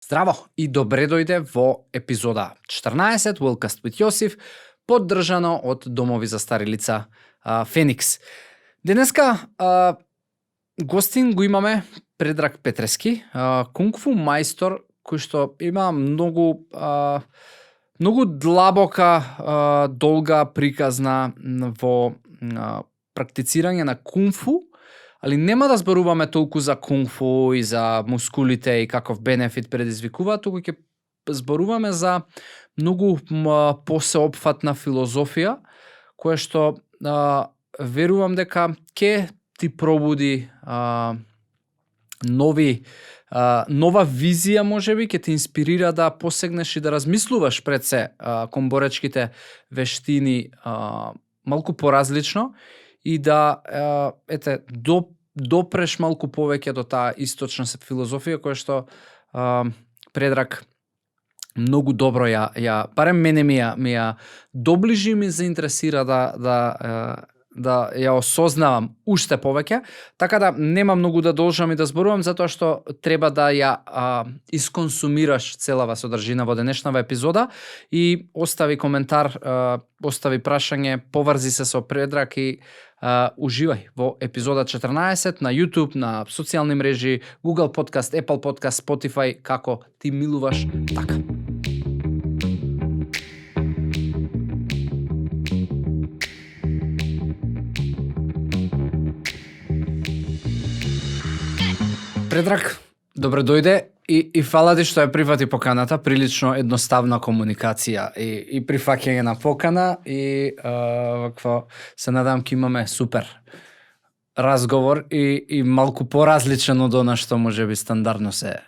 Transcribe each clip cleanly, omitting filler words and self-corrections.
Здраво и добре дојде во епизода 14 Wellcast with Јосиф, поддржано од Домови за стари лица Феникс. Денеска гостин го имаме Предраг Петрески, кунг-фу мајстор кој што има многу длабока, долга приказна во практицирање на кунг-фу, али нема да зборуваме толку за кунг-фу и за мускулите и каков бенефит предизвикува, туку ќе зборуваме за многу посеопфатна филозофија, која што верувам дека ќе ти пробуди нова визија, можеби, ќе те инспирира да посегнеш и да размислуваш пред се кон боречките вештини малку поразлично и да допреш малку повеќе до таа источна филозофија која што Предраг многу добро барем мене ми ја доближи, ми заинтересира да ја осознавам уште повеќе, така да нема многу да должам и да зборувам, затоа што треба да ја исконсумираш целава содржина во денешнава епизода и остави коментар, остави прашање, поврзи се со Предраг и уживај во епизода 14 на YouTube, на социјални мрежи, Google Podcast, Apple Podcast, Spotify, како ти милуваш така. Предраг, добре дојде и фала ти што ја прифати поканата, прилично едноставна комуникација и прифаќање на покана и вакво се надам ќе имаме супер разговор и малку поразличен од она што можеби стандардно се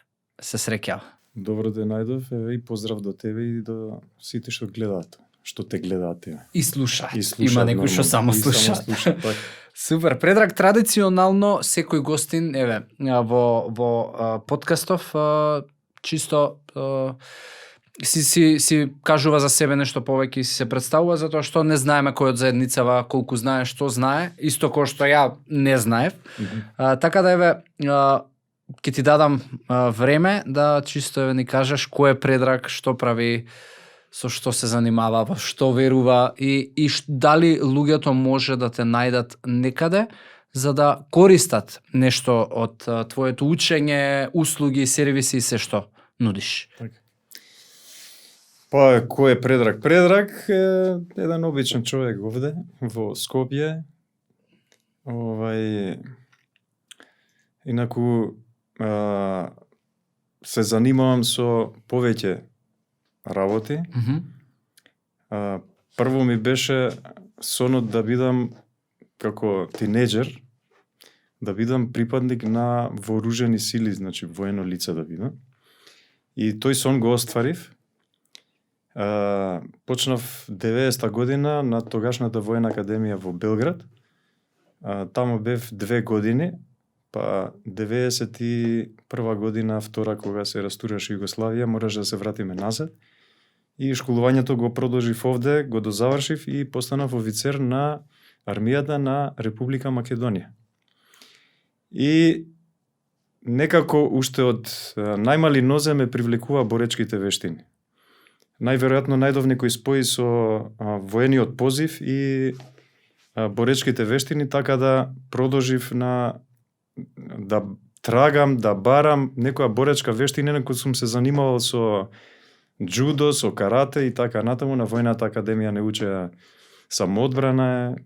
среќава. Добро те најдов, и поздрав до тебе и до сите што гледаат, што те гледаат. И слушаат. Има некои што само слушаат. Така. Супер. Предраг, традиционално секој гостин, во подкастов чисто си кажува за себе нешто повеќе и си се представува, затоа што не знаеме кој од заедницава колку знае, што знае, исто кој што ја не знаев. Така да ќе ти дадам време да чисто ни кажеш кој е Предраг, што прави, со што се занимава, во што верува и дали луѓето може да те најдат некаде за да користат нешто од твоето учење, услуги, сервиси и се што нудиш. Так. Па, кој е Предраг? Предраг е еден обичен човек овде, во Скопје. Инаку се занимавам со повеќе работи. Прво ми беше сонот да бидам како тинеџер, да бидам припадник на вооружени сили, значи воено лице да бидам. И тој сон го остварив. Почнав 90-та година на тогашната воена академија во Белград. Таму бев 2 години, па 91 година, втора, кога се растураше Југославија, мораш да се вратиме назад. И школувањето го продолжив овде, го дозавршив и постанав офицер на армијата на Република Македонија. И некако уште од најмали нозе ме привлекува боречките вештини. Најверојатно најдов некој спои со воениот позив и боречките вештини, така да продолжив да трагам, да барам некоја боречка вештина, на која сум се занимавал со джудо, со карате и така натаму. На војната академија не учеа самоодбрана,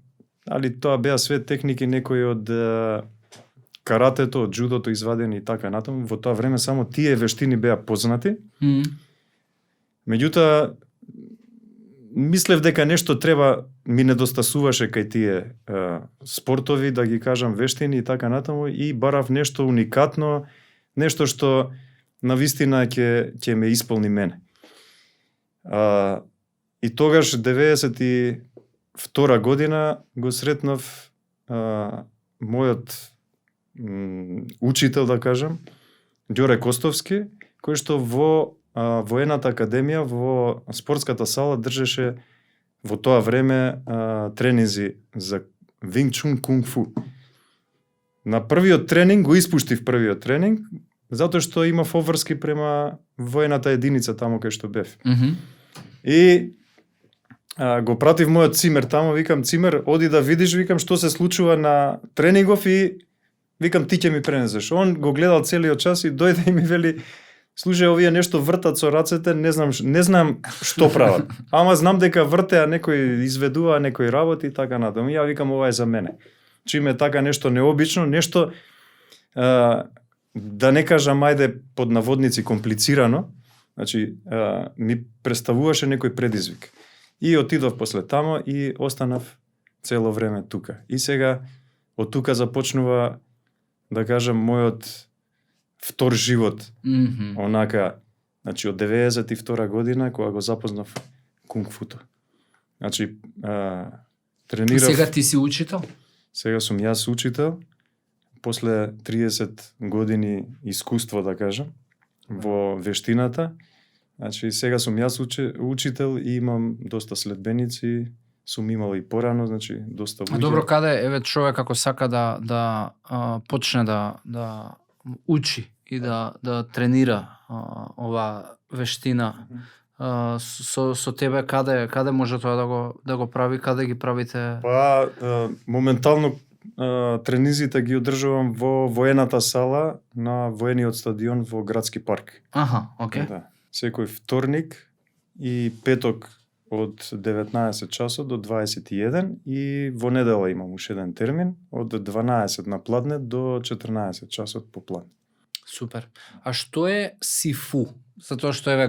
али тоа беа све техники, некои од каратето, од джудото извадени и така натаму. Во тоа време само тие вештини беа познати. Меѓутоа, мислев дека нешто ми недостасуваше кај тие спортови, да ги кажам вештини и така натаму, и барав нешто уникатно, нешто што навистина ќе ме исполни мене. И тогаш 92 година го сретнав мојот учител, да кажам, Ѓоре Костовски, кој што во воената академија, во спортската сала држеше во тоа време тренинзи за Wing Chun Kung Fu. На првиот тренинг го испуштив затоа што имав обврски према воената единица таму кај што бев. Мгм. И го пратив мојот цимер таму, викам цимер, оди да видиш, викам што се случува на тренингов и викам ти ќе ми пренесеш. Он го гледал целиот час и дојде и ми вели слушај, овие нешто вртат со рацете, не знам што прават. Ама знам дека вртеа, некој изведува, некој работи и така натаму. Ја викам ова е за мене. Чим е така нешто необично, нешто да не кажам ајде под наводници комплицирано, значи ми представуваше некој предизвик. И отидов после тамо и останав цело време тука. И сега од тука започнува, да кажам, мојот втор живот. Онака, значи од 92 година кога го запознав кунг-футо. Значи тренирав. Сега ти си учител? Сега сум јас учител. После 30 години искуство, да кажам, во вештината. Значи сега сум јас учител и имам доста следбеници, сум имал и порано, значи доста луѓе. Добро, каде еве човек ако сака да почне да учи и да тренира ова вештина, со тебе каде може тоа да го прави, каде ги правите? Па моментално тренизите ги одржувам во воената сала на воениот стадион во Градски парк. Аха, окей. Да. Секој вторник и петок од 19 часот до 21 и во недела имам уште еден термин од 12 на пладне до 14 часот по план. Супер. А што е сифу? Затоа што еве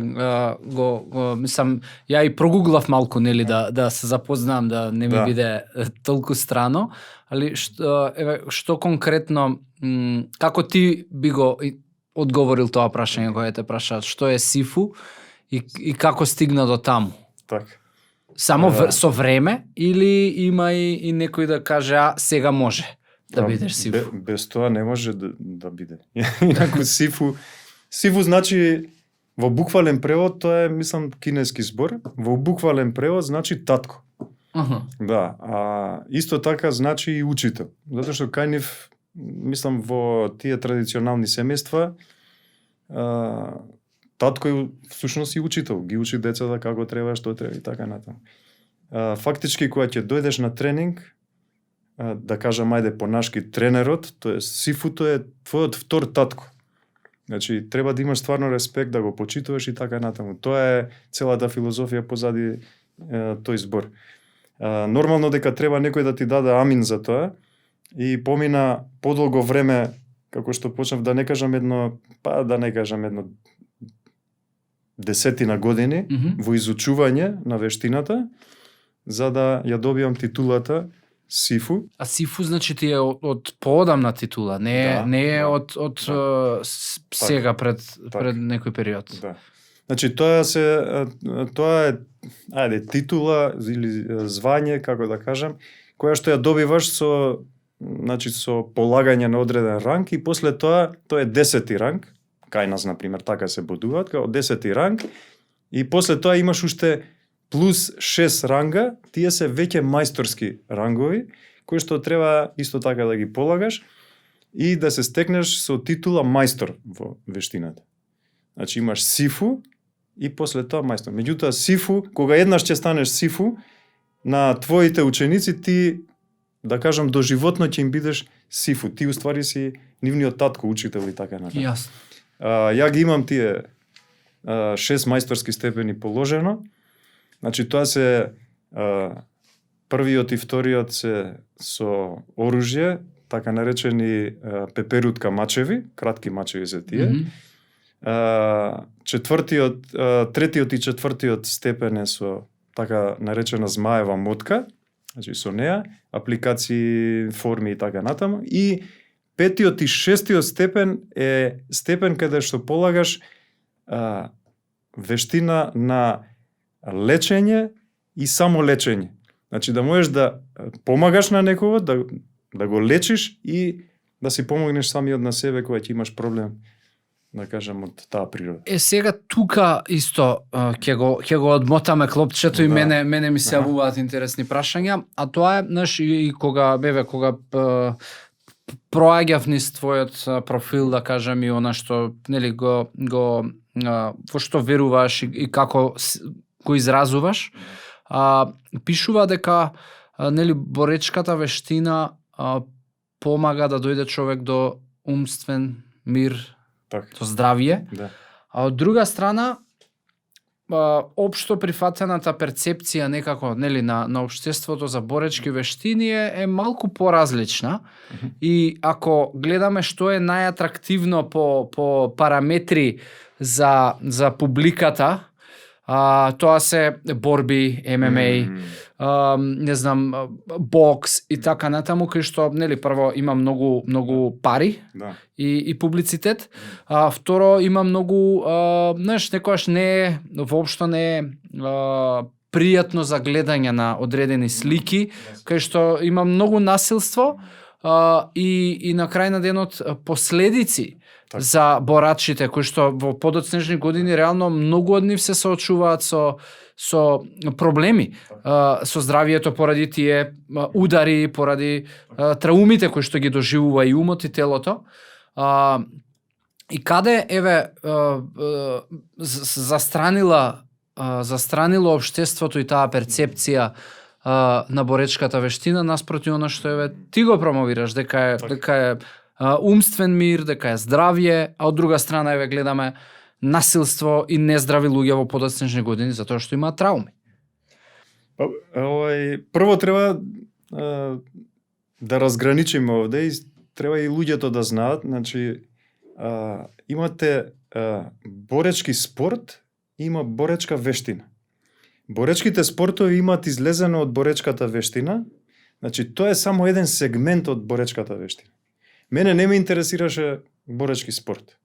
мислам, ја и прогуглав малку, нели, да се запознам, да не ми биде толку страно, али што конкретно, како ти би го одговорил тоа прашање кое те прашаат, што е сифу и како стигна до таму? Така. Само со време или има и некој да каже сега може да бидеш сифу? Без тоа не може да биде. Инаку сифу значи во буквален превод, тоа е, мислам, кинески збор, во буквален превод значи татко. Да, а исто така значи и учител. Затоа што кај нив, мислам, во тие традиционални семејства, татко е всушност и учител, ги учи децата како треба, што треба и така натаму. Фактички кога ќе дојдеш на тренинг, да кажам ајде понашки тренерот, тоа е сифуто е твојот втор татко. Значи треба да имаш стварно респект, да го почитуваш и така натаму. Тоа е целата филозофија позади тој збор. Нормално дека треба некој да ти даде амин за тоа и помина подолго време, како што почнав да не кажам едно 10 години во изучување на вештината, за да ја добиам титулата сифу. А сифу значи ти е од поодамна титула, не е од сега пред некој период. Да. Значи тоа е титула или звање, како да кажам, која што ја добиваш со полагање на одреден ранг и после тоа е 10-ти ранг. Кај нас, например, така се бодуваат, као 10-ти ранг, и после тоа имаш уште плюс 6 ранга, тие се веќе мајсторски рангови, кои што треба исто така да ги полагаш и да се стекнеш со титула мајстор во вештината. Значи имаш сифу и после тоа мајстор. Меѓутоа сифу, кога еднаш ќе станеш сифу, на твоите ученици ти, да кажам, доживотно ќе им бидеш сифу. Ти уствари си нивниот татко, учител и така натаму. Јасно. Ја ги имам тие 6 мајсторски степени положено. Значи тоа се првиот и вториот се со оружје, така наречени пеперутка мачеви, кратки мачеви се тие. Третиот и четвртиот степен е со така наречена змаева мотка, значи со неа, апликации, форми и така натаму. И петиот и шестиот степен е степен каде што полагаш вештина на лечење и само лечење. Значи да можеш да помагаш на некого, да го лечиш и да си помогнеш самиот на себе кога ќе имаш проблем, да кажам, од таа природа. Сега тука исто ќе го одмотаме клопчето и мене ми се јавуваат интересни прашања, а тоа е, и кога проаѓав низ твојот профил, да кажем, и она што нели го во што веруваш и како го изразуваш, пишува дека нели боречката вештина помага да дојде човек до умствен мир, Така. до здравје. Да. А од друга страна, општо прифатената перцепција некако нели на општеството за боречки вештини е малку поразлична. И ако гледаме што е најатрактивно по параметри за публиката, тоа се борби, ММА, не знам, бокс и така натаму, кај што нели прво има многу пари, Да. и публицитет, второ има многу, знаеш, некојаш воопшто не е пријатно за гледање на одредени слики, кај што има многу насилство и на крај на денот последици Така. за борачите, кои што во подоцнежни години реално многу од нив се соочуваат со проблеми со здравието поради тие удари, поради траумите кои што ги доживува и умот и телото. И каде еве застранило општеството и таа перцепција на боречката вештина наспроти она што еве ти го промовираш, дека е умствен мир, дека е здравје, а од друга страна еве гледаме насилство и нездрави луѓе во подоцнежни години затоа што имаат трауми. Прво треба да разграничиме овде и треба и луѓето да знаат, значи имате боречки спорт и има боречка вештина. Боречките спортови имаат излезено од боречката вештина, значи тоа е само еден сегмент од боречката вештина. Мене не ме интересираше боречки спорт.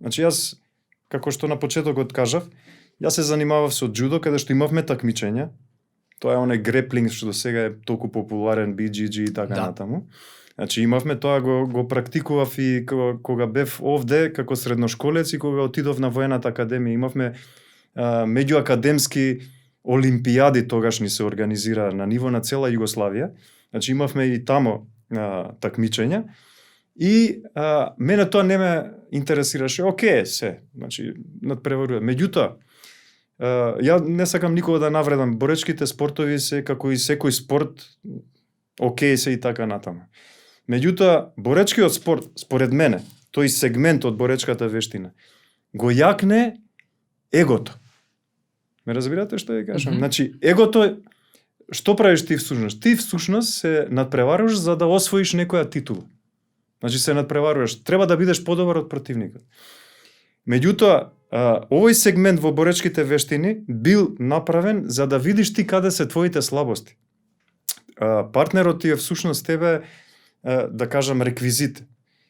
Значи јас, како што на почетокот кажав, јас се занимавав со џудо, каде што имавме такмичења. Тоа е оној греплинг што сега е толку популарен, BJJ и така натаму. Значи имавме тоа, го практикував и кога бев овде како средношколец и кога отидов на воената академија. Имавме меѓуакадемски олимпијади тогаш ни се организира на ниво на цела Југославија. Значи имавме и тамо такмичења. И мене тоа не ме интересираше. Океј, се, значи надпреварува. Меѓутоа, ја не сакам никога да навредам. Боречките спортови се како и секој спорт, океј се и така натаму. Меѓутоа, боречкиот спорт, според мене, тој сегмент од боречката вештина, го јакне егото. Ме разбирате што ја кажам? Значи, егото, што правиш ти всушност? Ти всушност се надпреваруваш за да освоиш некоја титула. Значи се надпреваруваш. Треба да бидеш подобар од противникот. Меѓутоа, овој сегмент во боречките вештини бил направен за да видиш ти каде се твоите слабости. Партнерот ти е всушност тебе, да кажам, реквизит.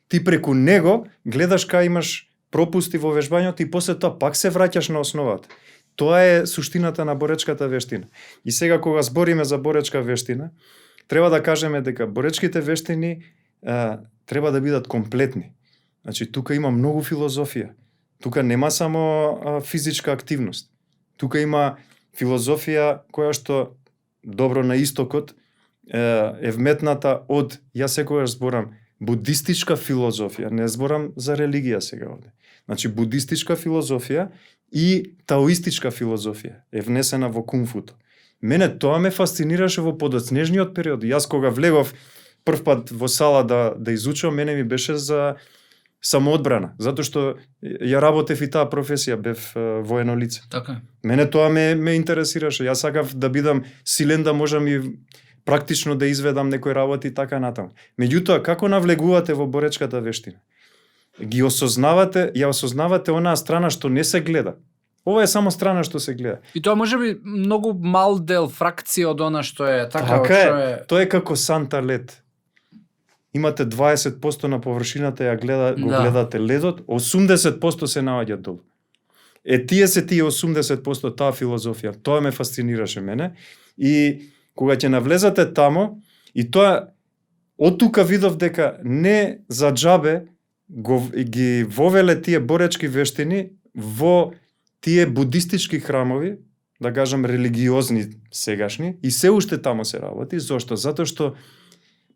Ти преку него гледаш кај имаш пропусти во вежбањето и после тоа пак се враќаш на основата. Тоа е суштината на боречката вештина. И сега кога збориме за боречка вештина, треба да кажеме дека боречките вештини треба да бидат комплетни. Значи, тука има многу филозофија. Тука нема само физичка активност. Тука има филозофија која што добро на истокот е вметната од, јас секогаш зборам, будистичка филозофија, не зборам за религија сега овде. Значи, будистичка филозофија и таоистичка филозофија е внесена во кунфуто. Мене тоа ме фасцинираше во подоцнежниот период. Јас кога влегов прв пат во сала да изучувам, мене ми беше за самоодбрана, затоа што ја работев и таа професија, бев воено лице. Така. Мене тоа ме интересираше. Јас сакав да бидам силен, да можам и практично да изведам некои работи и така натаму. Меѓутоа, како навлегувате во боречката вештина? Ја осознавате онаа страна што не се гледа. Ова е само страна што се гледа. И тоа може би многу мал дел, фракција од она што е така е. Тоа е како санта лед. Имате 20% на површината, го гледате ледот, 80% се наоѓа долу. Тие 80% таа филозофија. Тоа ме фасцинираше мене. И кога ќе навлезате тамо, и тоа од тука видов дека не за џабе ги вовеле тие боречки вештини во тие будистички храмови, да кажам религиозни сегашни, и се уште тамо се работи. Зошто? Затоа што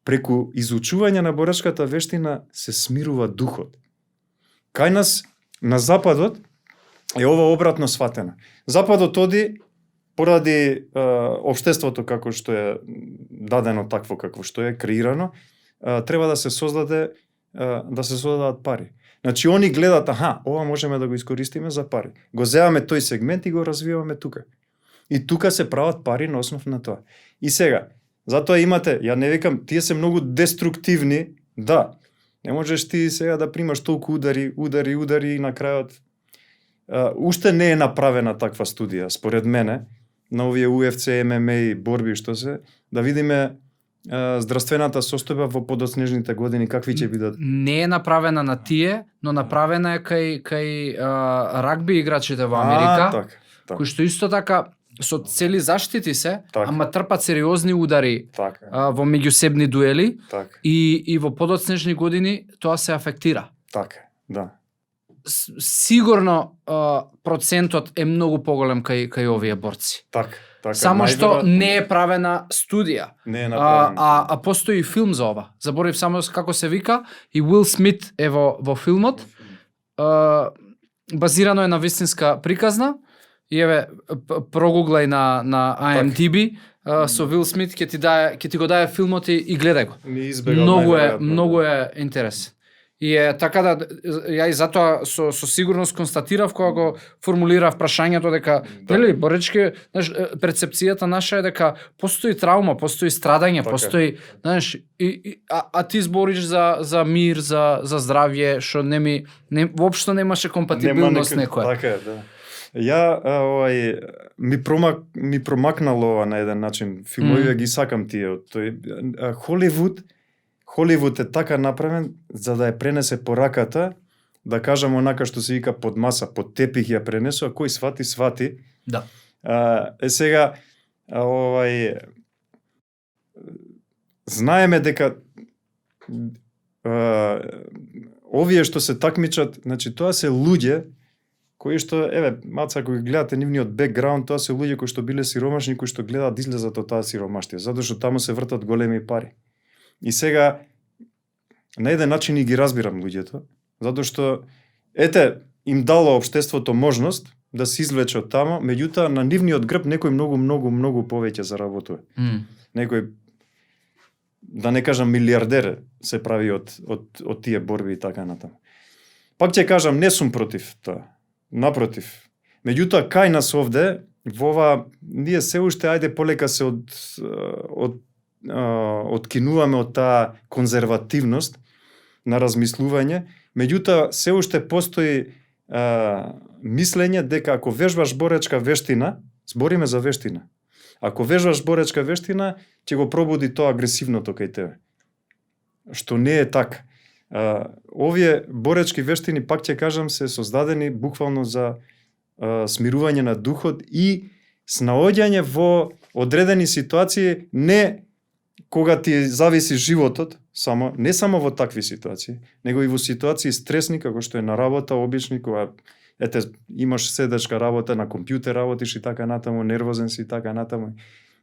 преку изучување на борачката вештина се смирува духот. Кај нас на западот е ова обратно сватено. Западот оди поради општеството како што е дадено такво како што е креирано, треба да се создадат пари. Значи они гледат, ова можеме да го искористиме за пари. Го земаме тој сегмент и го развиваме тука. И тука се прават пари на основ на тоа. И сега, затоа имате, ја не викам, тие се многу деструктивни, да. Не можеш ти сега да примаш толку удари и на крајот уште не е направена таква студија, според мене, на овие UFC, MMA борби што се, да видиме здравствената состојба во подоцнежните години какви ќе бидат. Не е направена на тие, но направена е кај рагби играчите во Америка, така. кои што исто така со цели заштити се, така. Ама трпат сериозни удари во меѓусебни дуели и во подоцнежни години тоа се афектира. Така, да. Сигурно процентот е многу поголем кај овие борци. Така. Само што не е правена студија. Не е направена. А постои филм за ова. Заборив само како се вика и Уил Смит е во филмот. Базирано е на вистинска приказна. И еве прогуглај на IMDb со Уил Смит ќе ти го дае филмот и гледај го. Многу е интересен. И е така да ја и затоа со сигурност констатирав кога го формулирав прашањето дека нели боречки, знаеш, перцепцијата наша е дека постои траума, постои страдање, постои, знаеш, а ти збориш за мир, за здравје, што воопшто немаше компатибилност некоја. Така е, да. Ја ми промакнало ова на еден начин. Филмови ги сакам тие од тој Холивуд е така направен за да ја пренесе пораката, да кажам онака што се вика под маса, под тепих ја пренесу, а кој свати. Да. Сега знаеме дека овие што се такмичат, значи тоа се луѓе кои што, маца, ако ги гледате нивниот бекграунд, тоа се луѓе кои што биле сиромашни, кои што гледаат да излезат од таа сиромаштија, затоа што таму се вртат големи пари. И сега, на еден начин и ги разбирам луѓето, затоа што, им дало општеството можност да се извлече од таму, меѓутоа на нивниот грб некој многу повеќе заработува. Некој, да не кажам милиардер, се прави од тие борби и така натаму. Пак ќе кажам, не сум против тоа. Напротив. Меѓутоа, кај нас овде, во ова, ние се уште, полека се откинуваме од таа конзервативност на размислување, меѓутоа се уште постои мислење дека ако вежбаш боречка вештина, збориме за вештина. Ако вежбаш боречка вештина, ќе го пробуди тоа агресивното кај тебе. Што не е така. Овие боречки вештини, пак ќе кажам, се создадени буквално за смирување на духот и снаоѓање во одредени ситуации, не кога ти зависи животот, не само во такви ситуации, него и во ситуации стресни, како што е на работа, обични, кога имаш седачка работа, на компјутер работиш и така натаму, нервозен си и така натаму.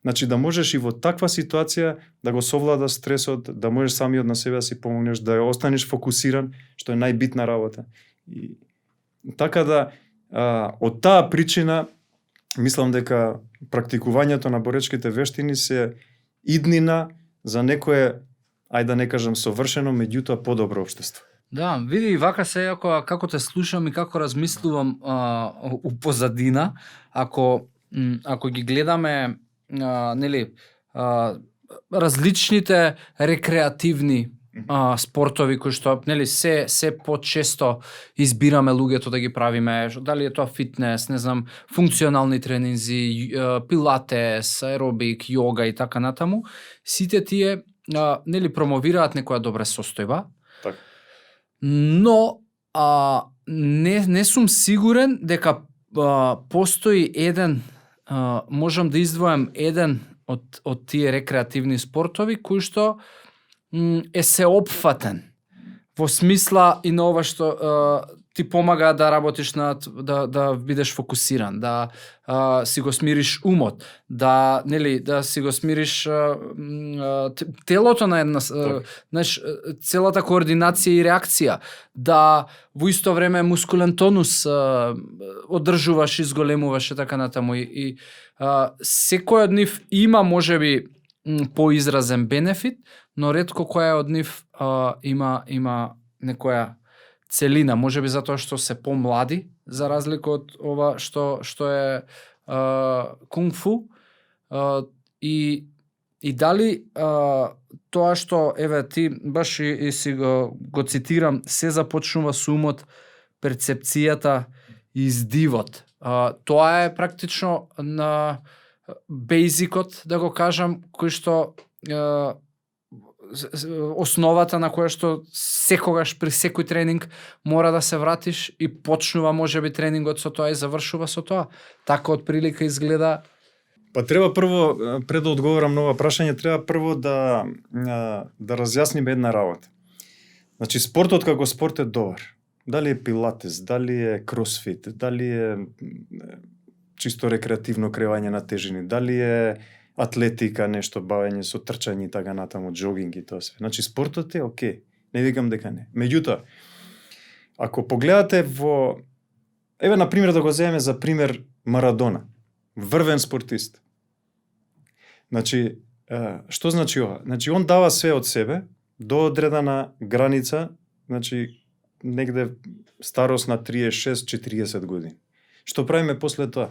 Значи да можеш и во таква ситуација да го совладаш стресот, да можеш самиот на себе да си помогнеш, да останеш фокусиран, што е најбитна работа. И така да, од таа причина, мислам дека практикувањето на боречките вештини се иднина за некое, да не кажам совршено, меѓутоа подобро општество. Да, види, вака се, како те слушам и како размислувам у позадина, ако ги гледаме различните рекреативни спортови кои што се почесто избираме луѓето да ги правиме, дали е тоа фитнес, не знам, функционални тренинзи, пилатес, аеробик, йога и така натаму, сите тие промовираат некоја добра состојба. Так. Но не сум сигурен дека постои еден, можам да издвојам еден од тие рекреативни спортови кои што е сеопфатен во смисла и на ова што ти помага да работиш да бидеш фокусиран, да си го смириш умот, да си го смириш телото на една знаеш, целата координација и реакција, да во исто време мускулен тонус одржуваш и зголемуваш и така натаму и секој од нив има можеби поизразен бенефит, но ретко која од нив има некоја целина, можеби затоа што се помлади, за разлика од ова што е кунг-фу, и дали тоа што еве ти баш и си го цитирам, се започнува со умот, перцепцијата и издивот. Тоа е практично на бейзикот, да го кажам, кој што основата на која што секогаш при секој тренинг мора да се вратиш и почнува можеби тренингот со тоа и завршува со тоа. Така од прилика изгледа. Па треба прво, пред да одговорам на ова прашање, треба прво да разјасниме една работа. Значи, спортот како спорт е добар. Дали е пилатес, дали е кросфит, дали е чисто рекреативно кревање на тежини, дали е атлетика, нешто бавење со трчање и така натаму, джогинг и тоа се. Значи, спортот е окей, не викам дека не. Меѓутоа, ако погледате во... Еве, например, да го земеме за пример Марадона, врвен спортист. Значи, што значи ова? Значи, он дава све од себе до одредена граница, значи, негде старост на 36-40 години. Што правиме после тоа?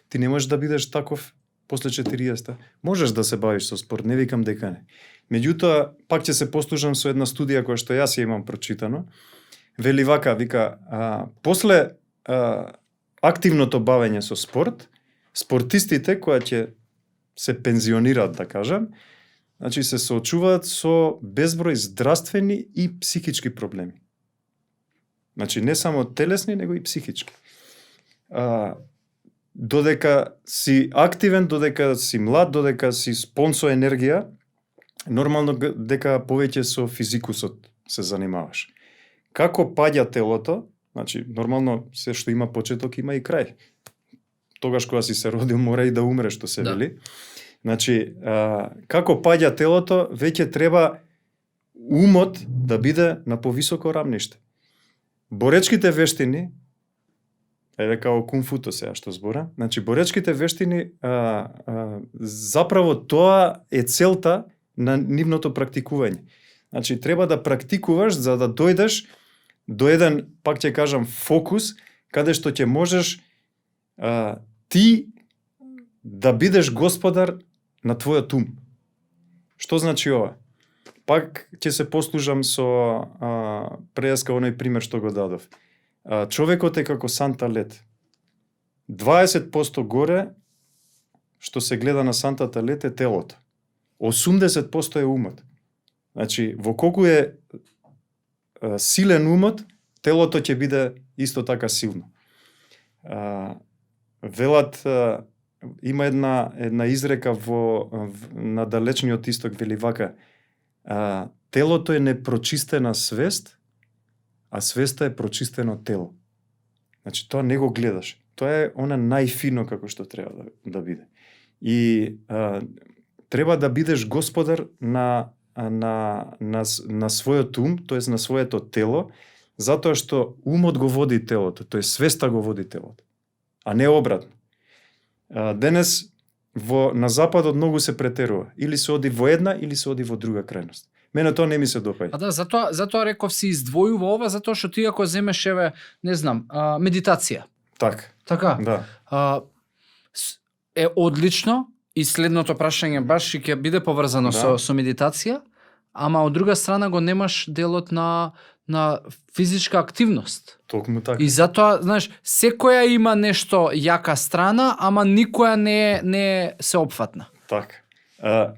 Ти не можеш да бидеш таков после 40-та. Можеш да се бавиш со спорт, не викам дека не. Меѓутоа, пак ќе се послужам со една студија која што јас ја имам прочитано. Вели вака, вика, после активното бавење со спорт, спортистите кои ќе се пензионираат, да кажам, значи се соочуваат со безброј здравствени и психички проблеми. Значи не само телесни, него и психички. Додека си активен, додека си млад, додека си полн со енергија, нормално дека повеќе со физикусот се занимаваш. Како паѓа телото, значи нормално се што има почеток има и крај. Тогаш кога си се родил мора и да умреш, што се вели. Значи, како паѓа телото, веќе треба умот да биде на повисоко рамниште. Боречките вештини, еве као кунг-футо сега што збора, значи боречките вештини, заправо тоа е целта на нивното практикување. Значи, треба да практикуваш за да дојдеш до еден, пак ќе кажам, фокус, каде што ќе можеш ти да бидеш господар на твојот ум. Што значи ова? Пак ќе се послужам со преска оној пример што го дадов. Човекот е како санта лед. 20% горе што се гледа на сантата лед е телото. 80% е умот. Значи, во колку е силен умот, телото ќе биде исто така силно. Велат, има една изрека на далечниот исток, вели вака, телото е непрочистена свест, а свеста е прочистено тело. Значи, тоа не го гледаш. Тоа е она најфино како што треба да биде. И треба да бидеш господар на својот ум, тоест на своето тело, затоа што умот го води телото, тоест свеста го води телото, а не обратно. Денес на западот многу се претерува. Или се оди во една, или се оди во друга крајност. Мене тоа не ми се допаѓа. Да, затоа реков си издвојува ова, затоа што ти ако земеш еве, не знам, медитација. Така. Да. Е одлично и следното прашање баш ќе биде поврзано со медитација, ама од друга страна го немаш делот на физичка активност. Токму така. И затоа, знаеш, секоја има нешто јака страна, ама никоја не е сеопфатна. Така.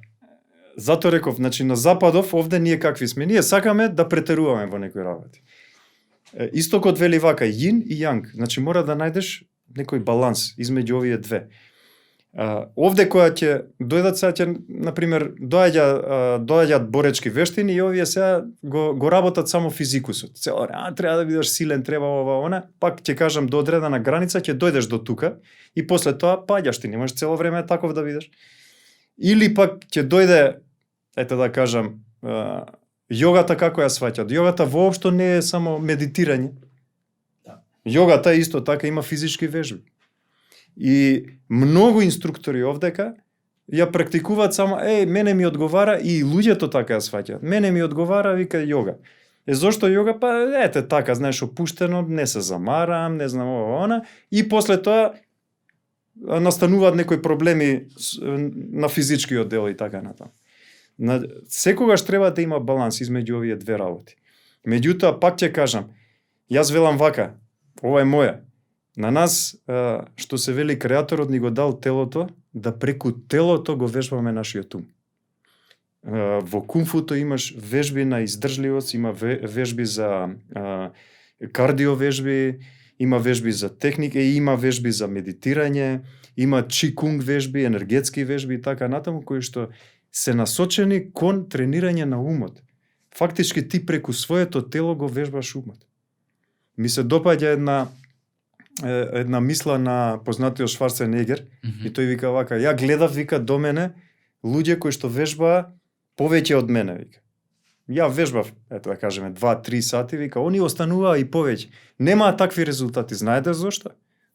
Затоа реков, значи на западов овде ние какви сме? Ние сакаме да претеруваме во некои работи. Истокот вели вака, јин и јанг. Значи мора да најдеш некој баланс измеѓу овие две. Овде која ќе дојдат сега ќе на пример доаѓаат боречки вештини и овие сега го работат само физикусот. Цело треба да бидеш силен, треба ова она, пак ќе кажам до одредена граница ќе дојдеш до тука и после тоа паѓаш, ти не можеш цело време таков да бидеш. Или пак ќе дојде, ете да кажам, јогата како ја сваќат. Јогата воопшто не е само медитирање. Јогата исто така има физички вежби. И многу инструктори овдека ја практикуваат само мене ми одговара и луѓето така ја сваќаат. Мене ми одговара, вика, јога. Зошто јога? Па ете така, знаеш, опуштено, не се замарам, не знам ова она, и после тоа настануваат некои проблеми на физичкиот дел и така натаму. Секогаш треба да има баланс измеѓу овие две работи. Меѓутоа, пак ќе кажам, јас велам вака, ова е моја. На нас, што се вели, креаторот ни го дал телото, да преку телото го вежбаме нашиот ум. Во кунфуто имаш вежби на издржливост, има вежби за кардио вежби, има вежби за техника, има вежби за медитирање, има чикунг вежби, енергетски вежби и така натаму, кои што се насочени кон тренирање на умот. Фактички ти преку своето тело го вежбаш умот. Ми се допаѓа една мисла на познатиот Шварценегер, и тој вика вака, ја гледав, вика, до мене луѓе кои што вежбаа повеќе од мене, вика. Ја вежбав, ето да кажеме, 2-3 сати, вика, они остануваа и повеќе. Немаа такви резултати. Знаете зошто?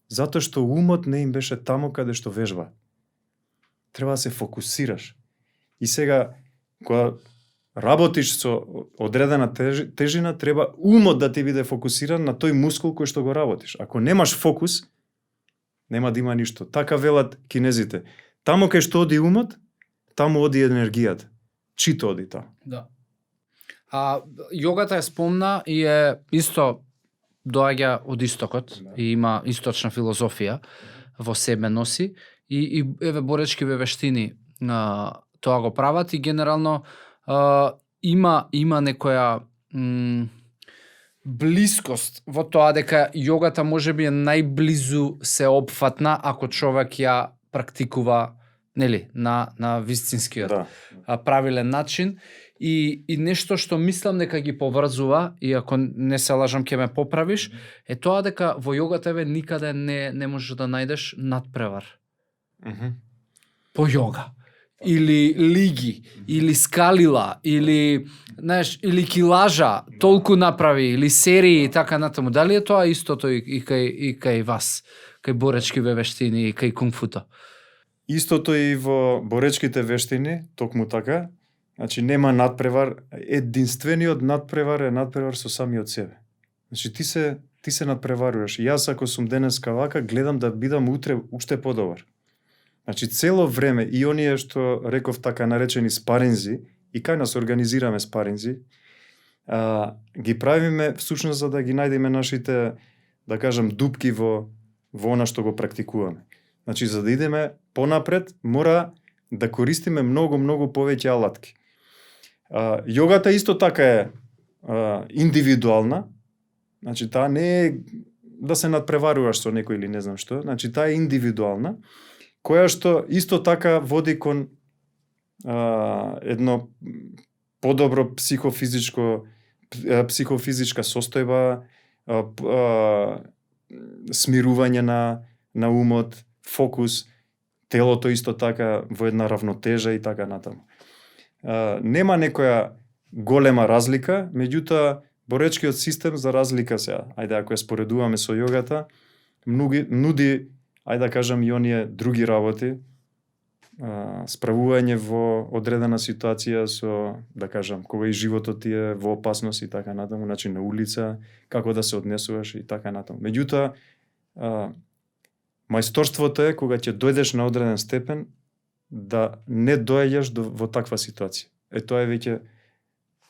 Затоа што умот не им беше таму каде што вежба. Треба да се фокусираш. И сега, кога работиш со одредена тежина, треба умот да ти биде фокусиран на тој мускул кој што го работиш. Ако немаш фокус, нема да има ништо. Така велат кинезите. Таму кај што оди умот, таму оди енергијата. Чито оди таму. Да. Јогата е спомна и е исто доаѓа од истокот и има источна филозофија во себе носи и еве боречки вештини тоа го прават и генерално има некоја блискост во тоа дека јогата можеби е најблизу се опфатна ако човек ја практикува, нели, на вистинскиот правилен начин и нешто што мислам дека ги поврзува, и ако не се лажам ќе ме поправиш, е тоа дека во јогата никаде не можеш да најдеш надпревар. По јога. Или лиги, или скалила, или, знаеш, или килажа, толку направи, или серии и така натаму. Дали е тоа истото и кај вас, кај боречки вештини и кај кунг-футо? Истото и во боречките вештини, токму така. Значи нема надпревар, единствениот надпревар е надпревар со самиот себе. Значи ти се надпреваруваш. Јас ако сум денеска вака, гледам да бидам утре уште подобар. Значи цело време и оние што реков така наречени спаринзи, и кај нас организираме спаринзи, ги правиме всушност за да ги најдеме нашите, да кажам, дупки во она што го практикуваме. Значи за да идеме понапред, мора да користиме многу повеќе алатки. Јогата исто така е индивидуална. Значи таа не е да се надпреваруваш со некој или не знам што, значи таа е индивидуална, која што исто така води кон едно подобро психофизичка состојба, смирување на умот, фокус, телото исто така во една равнотежа и така натаму. Нема некоја голема разлика, меѓутоа боречкиот систем за разлика сега, ајде ако ја споредуваме со јогата, нуди, ајде да кажам, и оние други работи, справување во одредена ситуација со, да кажам, кога и животот ти е во опасност и така натаму, значи на улица, како да се однесуваш и така натаму. Меѓутоа, мајсторството е кога ќе дојдеш на одреден степен да не доаѓаш во таква ситуација. Тоа е веќе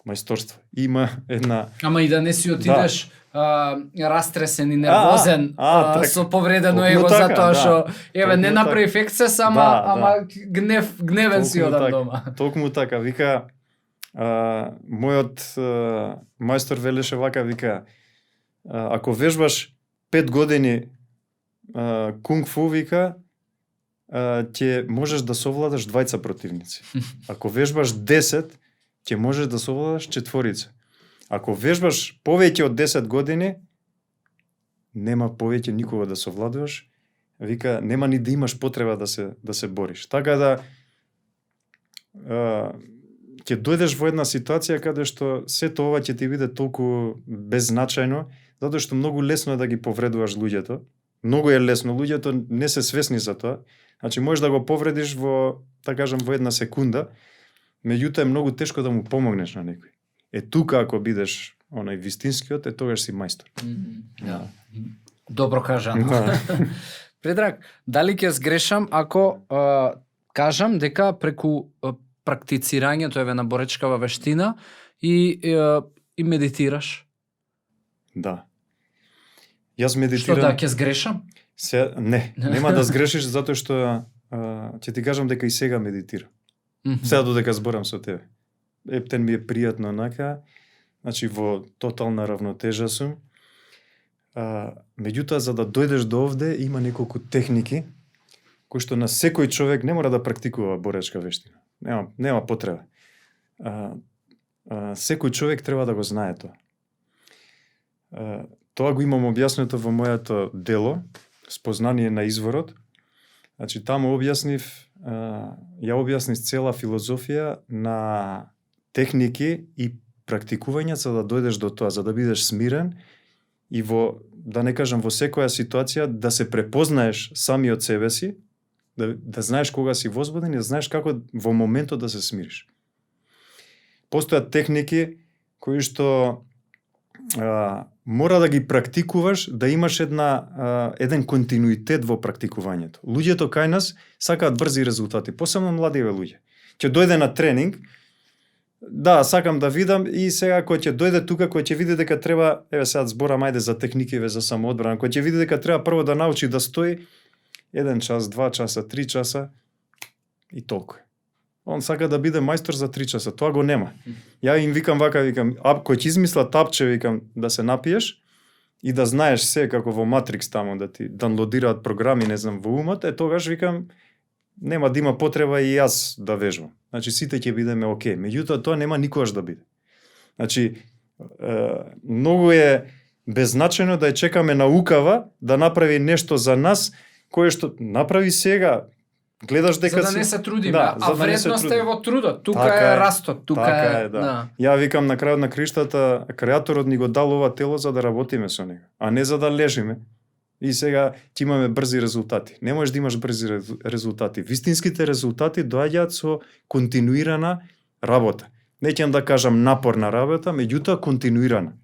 мајсторство. Има една... Ама и да не си отидеш растресен и нервозен, со повредено его затоа што не направи ефекција, ама гневен си одам дома. Токму така, вика, мојот мајстор велеше вака, вика, ако вежбаш 5 години кунг-фу, вика, ќе можеш да совладаш двајца противници. Ако вежбаш 10, ќе можеш да совладаш четворица. Ако вежбаш повеќе од 10 години, нема повеќе никога да совладуваш. Вика, нема ни да имаш потреба да се бориш. Така да ќе дојдеш во една ситуација каде што сето ова ќе ти биде толку беззначајно, затоа што многу лесно е да ги повредуваш луѓето. Многу е лесно, луѓето не се свесни за тоа. Значи можеш да го повредиш во, така кажам, во една секунда, меѓутоа е многу тешко да му помогнеш на некој. Тука ако бидеш онај вистинскиот, тогаш си мајстор. Да. Добро кажано. Предраг, дали ќе сгрешам ако кажам дека преку практицирањето на боречкава вештина и медитираш? Да. Јас медитирам. Што да ќе сгрешам? Нема да сгрешиш затоа што ќе ти кажам дека и сега медитирам. Сега додека зборам со тебе. Ептен ми е пријатно онака, значи во тотална равнотежа сум. Меѓутоа, за да дојдеш до овде, има неколку техники кои што на секој човек не мора да практикува боречка вештина. Нема потреба. Секој човек треба да го знае тоа. Тоа го имам објаснето во моето дело, Спознание на изворот. Значи, таму ја објаснив цела филозофија на техники и практикување за да дојдеш до тоа, за да бидеш смирен и да не кажам, во секоја ситуација да се препознаеш сами од себе си, да знаеш кога си возбуден и да знаеш како во моментот да се смириш. Постојат техники кои што мора да ги практикуваш, да имаш еден континуитет во практикувањето. Луѓето кај нас сакаат брзи резултати, посебно младиве луѓе. Ќе дојде на тренинг, да, сакам да видам и сега кој ќе дојде тука, кој ќе види дека треба, сега зборам ајде за техникиве за самоодбрана, кој ќе види дека треба прво да научи да стои 1 час, 2 часа, 3 часа и толку. Он сака да биде мајстор за 3 часа, тоа го нема. Ја им викам вака, кој ќе измисла тапче, викам, да се напиеш и да знаеш се како во Матрикс таму, да ти данлодираат програми, не знам, во умот, тогаш викам, нема да има потреба и јас да вежбам. Значи, сите ќе бидеме окей. Меѓутоа, тоа нема никогаш да биде. Значи, многу е беззначено да ја чекаме наукава да направи нешто за нас, кое што направи сега, гледаш дека за да не се трудиме, да, вредноста е во трудот, тука е растот, тука е да. Ја викам на крајот на криштата, креаторот ни го дал ова тело за да работиме со него, а не за да лежиме. И сега ќе имаме брзи резултати. Не можеш да имаш брзи резултати. Вистинските резултати доаѓаат со континуирана работа. Не ќе да кажам напорна работа, меѓутоа континуирана.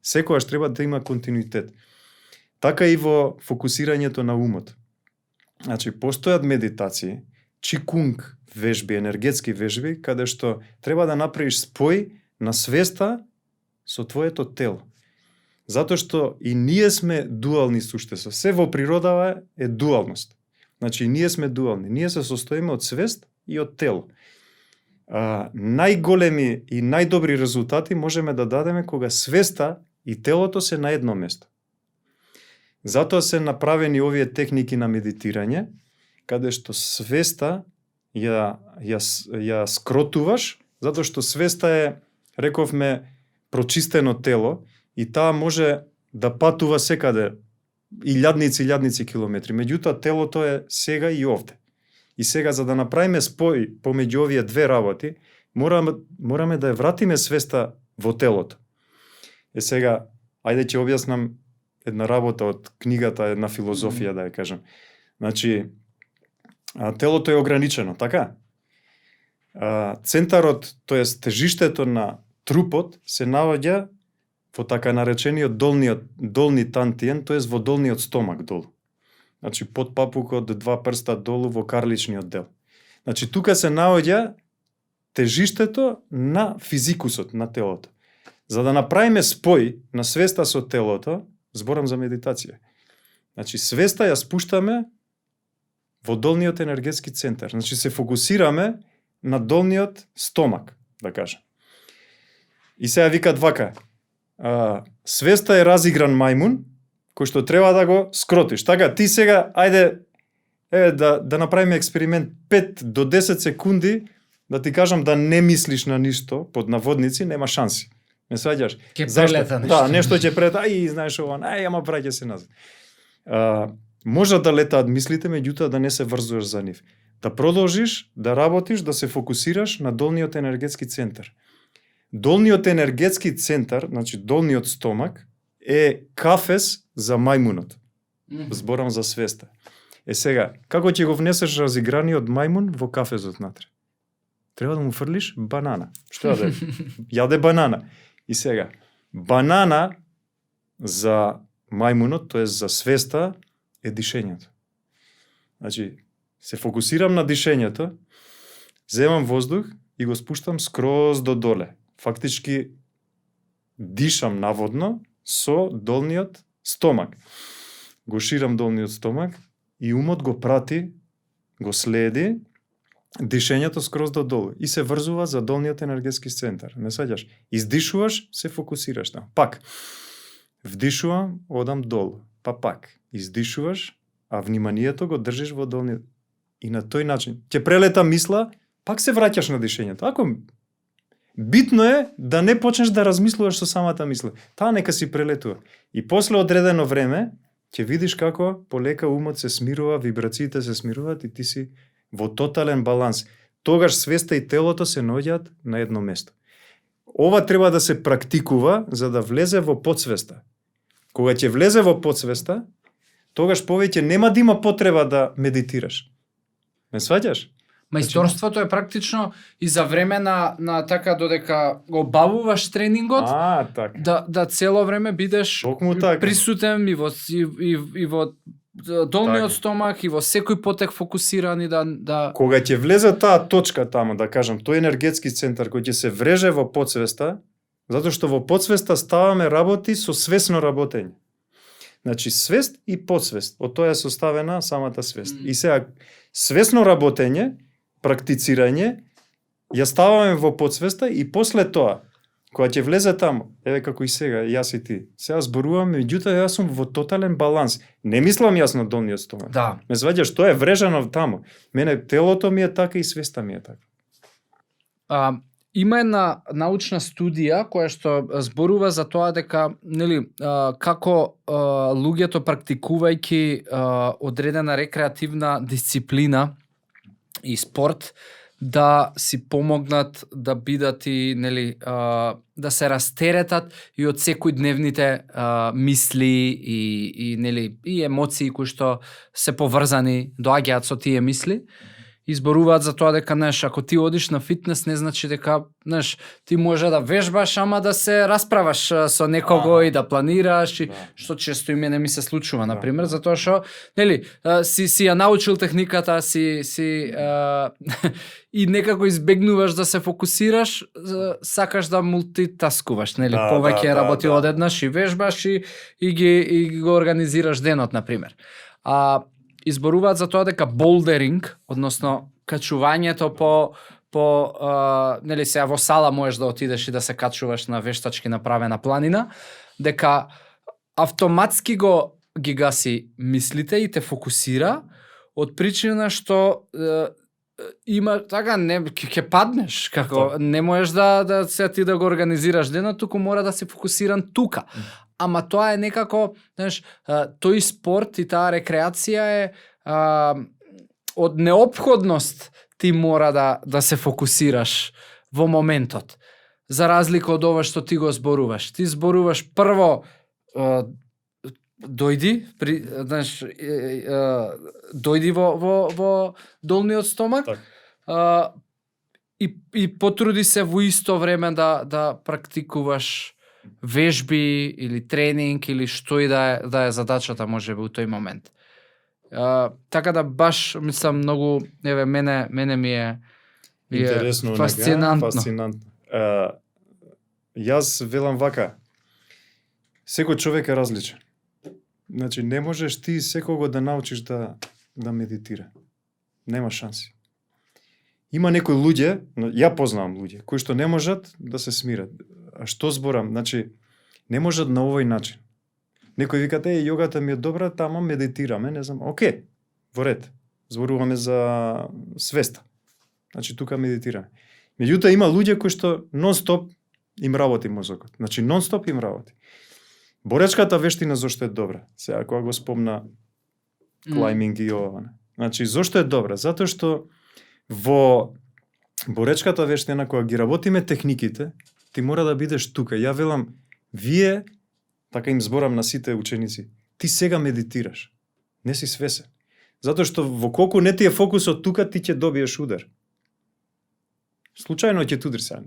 Секогаш треба да има континуитет. Така и во фокусирањето на умот. Значи, постојат медитации, чикунг вежби, енергетски вежби, каде што треба да направиш спој на свеста со твоето тело. Затоа што и ние сме дуални суштества. Се во природава е дуалност. Значи, ние сме дуални. Ние се состоиме од свест и од тело. Најголеми и најдобри резултати можеме да дадеме кога свеста и телото се на едно место. Затоа се направени овие техники на медитирање, каде што свеста ја скротуваш, затоа што свеста е, рековме, прочистено тело и таа може да патува секаде илјадници километри. Меѓутоа, телото е сега и овде. И сега, за да направиме спој помеѓу овие две работи, мораме да ја вратиме свеста во телото. Сега, ајде ќе објаснам една работа од книгата, една филозофија, да ја кажам. Значи, телото е ограничено, така? Центарот, тоест тежиштето на трупот се наоѓа во така наречениот долни тантиен, тоест во долниот стомак долу. Значи, под папукот, 2 прста долу во карличниот дел. Значи, тука се наоѓа тежиштето на физикусот, на телото. За да направиме спој на свеста со телото, зборам за медитација. Значи, свеста ја спуштаме во долниот енергетски центар. Значи, се фокусираме на долниот стомак, да кажем. И сега викат вака, свеста е разигран мајмун, кој што треба да го скротиш. Така, ти сега, ајде, Еве да направиме експеримент 5 до 10 секунди, да ти кажам да не мислиш на ништо, под наводници, нема шанси. Не сваѓаш? Ќе прелета нешто. Да, нешто ќе прелета, ај, знаеш ова, ама враќа се назад. Може да летаат мислите, меѓутоа да не се врзуваш за нив. Да продолжиш да работиш, да се фокусираш на долниот енергетски центар. Долниот енергетски центар, значи долниот стомак, е кафес за мајмунот. Зборам за свеста. Сега, како ќе го внесеш разиграниот мајмун во кафезот натре? Треба да му фрлиш банана. Што јаде? Јаде банана. И сега, банана за мајмунот, тоа е за свеста, е дишењето. Значи, се фокусирам на дишењето, земам воздух и го спуштам скроз до доле. Фактички дишам наводно со долниот стомак. Го ширам долниот стомак и умот го прати, го следи дишењето скроз до долу и се врзува за долниот енергетски центар. Не сваѓаш? Издишуваш, се фокусираш на. Пак. Вдишувам, одам долу. Па пак. Издишуваш, а вниманието го држиш во долниот. И на тој начин ќе прелета мисла, пак се враќаш на дишењето. Ако битно е да не почнеш да размислуваш со самата мисла. Таа нека си прелетува. И после одредено време ќе видиш како полека умот се смирува, вибрациите се смируваат и ти си во тотален баланс. Тогаш свеста и телото се наоѓаат на едно место. Ова треба да се практикува за да влезе во подсвеста. Кога ќе влезе во подсвеста, тогаш повеќе нема да има потреба да медитираш. Ме сваќаш? Мајсторството е практично и за време на така додека го бавуваш тренингот, така. Да цело време бидеш така. Присутен и во долниот така. стомак и во секој потек фокусиран и да Кога ќе влезе таа точка таму, да кажам, тој енергетски центар кој ќе се вреже во подсвеста, затоа што во подсвеста ставаме работи со свесно работење. Значи свест и подсвест, од тоа е составена самата свест. И сега свесно работење, практицирање, ја ставаме во подсвеста и после тоа, кога ќе влезе таму, еве како и сега, јас и ти, сега зборуваме, меѓутоа јас сум во тотален баланс. Не мислам јас на долниот стомак. Да. Ме сваѓаш, тоа е врежано таму. Мене телото ми е така и свеста ми е така. Има една научна студија која што зборува за тоа дека како луѓето практикувајќи одредена рекреативна дисциплина и спорт да си помогнат да бидат и да се растеретат и од секојдневните мисли и емоции кои што се поврзани доаѓаат со тие мисли. Изборуваат за тоа дека ако ти одиш на фитнес не значи дека ти може да вежбаш, ама да се расправаш со некого и да планираш и што често и мене ми се случува на пример, затоа што си ја научил техниката, и некако избегнуваш да се фокусираш, сакаш да мултитаскуваш, повеќе работи одеднаш и вежбаш и го организираш денот на пример. Изборуваат за тоа дека болдеринг, односно качувањето сега во сала можеш да отидеш и да се качуваш на вештачки направена планина, дека автоматски ги гаси мислите и те фокусира од причина што има така ќе паднеш, како не можеш да се ти да го организираш денот, туку мора да си фокусиран тука. Ама тоа е некако, тој спорт и таа рекреација е од неопходност ти мора да се фокусираш во моментот. За разлика од ова што ти го зборуваш. Ти зборуваш прво дојди во долниот стомак и потруди се во исто време да практикуваш вежби или тренинг или што и да е задачата можеби у тој момент. Така да баш мислам многу мене ми е интересно, фасцинантно. Јас велам вака. Секој човек е различен. Значи не можеш ти секого да научиш да медитира. Нема шанси. Има некои луѓе, ја познавам луѓе, кои што не можат да се смират. А што зборам? Значи, не можат на овој начин. Некој викате, јогата ми е добра, тамо медитираме, не знам. Океј, во ред. зборуваме за свеста. Значи тука медитираме. Меѓутоа има луѓе кои што нон-стоп им работи мозокот. Значи нон-стоп им работи. Боречката вештина зошто е добра? Сега кога го спомна клайминг и ова. Значи зошто е добра? Затоа што во боречката вештина кога ги работиме техниките, ти мора да бидеш тука. Ја велам, вие, така им зборам на сите ученици, ти сега медитираш. Не си свесен. Затоа што во колку не ти е фокусот тука, ти ќе добиеш удар. Случајно ќе тудриш се.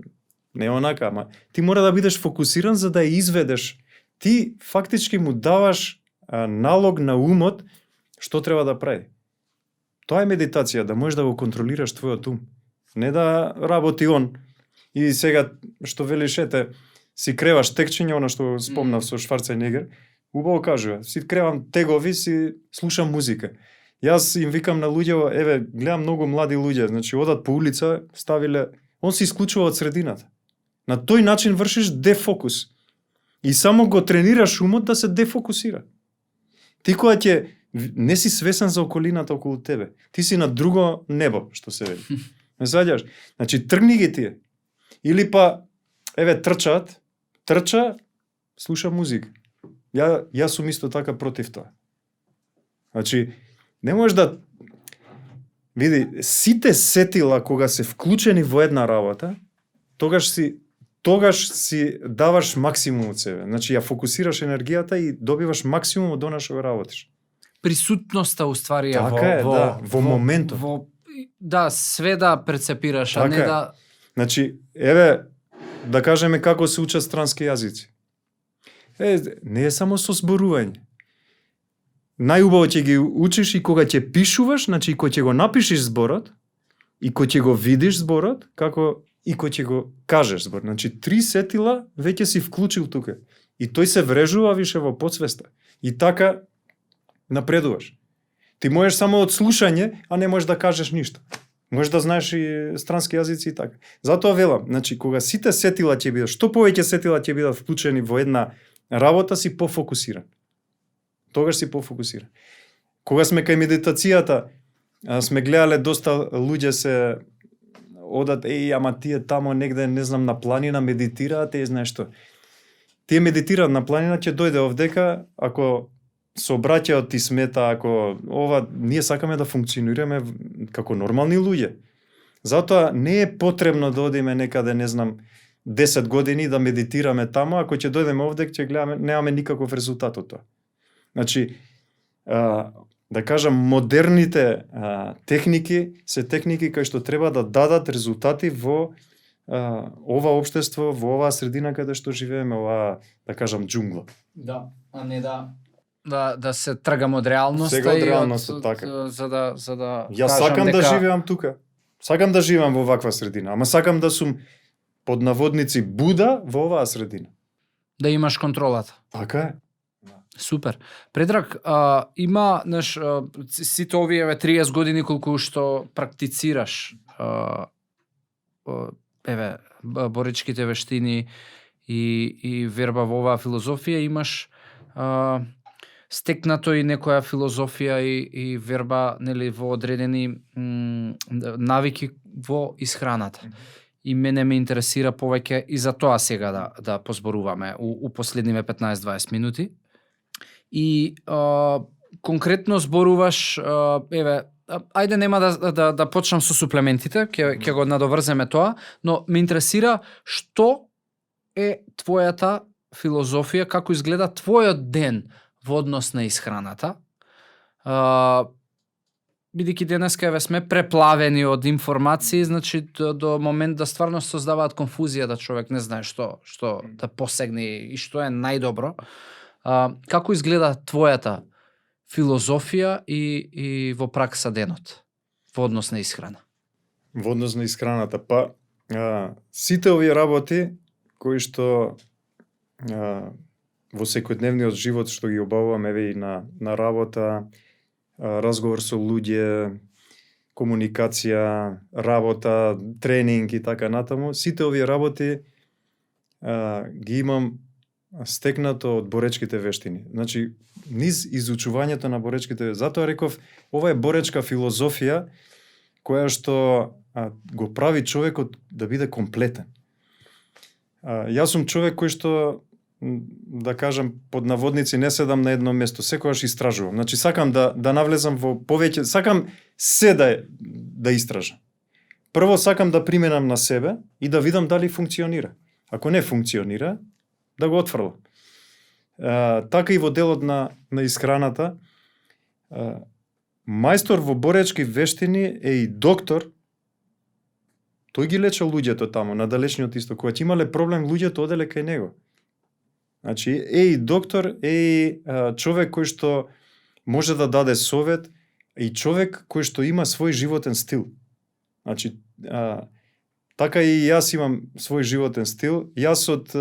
Не онака, ама ти мора да бидеш фокусиран за да ја изведеш. Ти фактички му даваш налог на умот што треба да прави. Тоа е медитација, да можеш да го контролираш твојот ум. Не да работи он. И сега, што велиш, си креваш текчење, она што спомнав со Шварценегер, убаво кажува, си кревам тегови, си слушам музика. Јас им викам на луѓе, гледам многу млади луѓе, значи одат по улица, ставиле, он се исклучува од средината. На тој начин вршиш дефокус. И само го тренираш умот да се дефокусира. Ти кога не си свесен за околината околу тебе, ти си на друго небо, што се вели. Не сваѓаш? Значи тргни ги тие. Или па, трча, слуша музика. Јас сум исто така против тоа. Значи, не можеш да... Види, сите сетила кога се вклучени во една работа, тогаш си даваш максимум од себе. Значи, ја фокусираш енергијата и добиваш максимум од она што работиш. Присутноста уствари така во моментот. Да, све да прецепираш, така а не да... Значи, да кажеме како се учат странски јазици. Не е само со зборување. Најубаво ќе ги учиш и кога ќе пишуваш, значи кога ќе го напишеш зборот, и кога ќе го видиш зборот, како и кога ќе го кажеш збор. Значи 3 сетила веќе си вклучил тука. И тој се врежува више во подсвеста. И така напредуваш. Ти можеш само од слушање, а не можеш да кажеш ништо. Можеш да знаеш и странски јазици и така. Затоа велам, значи кога сите сетила ќе бидат, што повеќе сетила ќе бидат вклучени во една работа, си пофокусиран. Тогаш си пофокусиран. Кога сме кај медитацијата, сме гледале доста луѓе се одат, ама тие тамо негде, не знам, на планина медитираат, знаеш што. Тие медитираат на планина, ќе дојде овдека, ако сообраќајот ти смета, ако ние сакаме да функционираме како нормални луѓе. Затоа не е потребно да одиме некаде, не знам, 10 години да медитираме тамо, ако ќе дојдеме овде, ќе гледаме, немаме никаков резултат од тоа. Значи, да кажам, модерните техники се техники кои што треба да дадат резултати во ова општество, во оваа средина каде што живееме, оваа, да кажам, џунгла. Да, а не да се тргам од реалноста. Сега од реалноста, така. За да Јас сакам да живеам тука. Сакам да живеам во ваква средина, ама сакам да сум под наводници Буда во оваа средина. Да имаш контролата. Така е. Супер. Предраг, има сите овие 30 години колку што практицираш боречките вештини и верба во оваа филозофија, имаш стекнато и некоја филозофија и верба, нели, во одредени навики во исхраната. И мене ме интересира повеќе и за тоа сега да позборуваме у последниве 15-20 минути. И конкретно зборуваш, ајде нема да почнам со суплементите, ќе го надоврземе тоа, но ме интересира што е твојата филозофија, како изгледа твојот ден во однос на исхраната. Бидејќи денеска сме преплавени од информации, значи до момент да стварно создаваат конфузија, да човек не знае што да посегне и што е најдобро. Како изгледа твојата филозофија и во пракса денот во однос на исхрана? Во однос на исхраната, сите овие работи кои што во секојдневниот живот што ги обавувам, и на работа, разговор со луѓе, комуникација, работа, тренинг и така натаму, сите овие работи ги имам стекнато од боречките вештини. Значи, низ изучувањето на боречките, затоа реков, ова е боречка филозофија која што го прави човекот да биде комплетен. Јас сум човек кој што, да кажам, под наводници не седам на едно место, секогаш истражувам. Значи, сакам да навлезам во повеќе, сакам се да истражам. Прво сакам да применам на себе и да видам дали функционира. Ако не функционира, да го отфрлам. Така и во делот на исхраната, мајстор во боречки вештини е и доктор. Тој ги леча луѓето таму, на далечниот исток. Кога ќе имале проблем, луѓето оделе кај него. Значи, е и доктор, е и човек кој што може да даде совет, и човек кој што има свој животен стил. Значи, така и јас имам свој животен стил. Јас од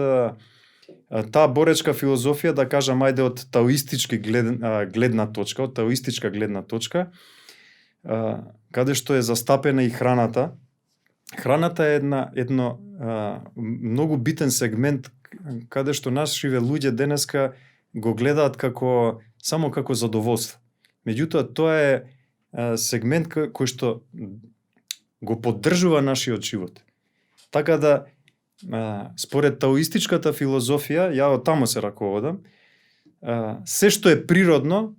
таа боречка филозофија, да кажам, ајде од таоистички гледна точка, од таоистичка гледна точка, каде што е застапена и храната. Храната е едно многу битен сегмент каде што нашиве луѓе денеска го гледаат само како задоволство. Меѓутоа, тоа е сегмент кој што го поддржува нашиот живот. Така да, според таоистичката филозофија, ја од таму се раководам, се што е природно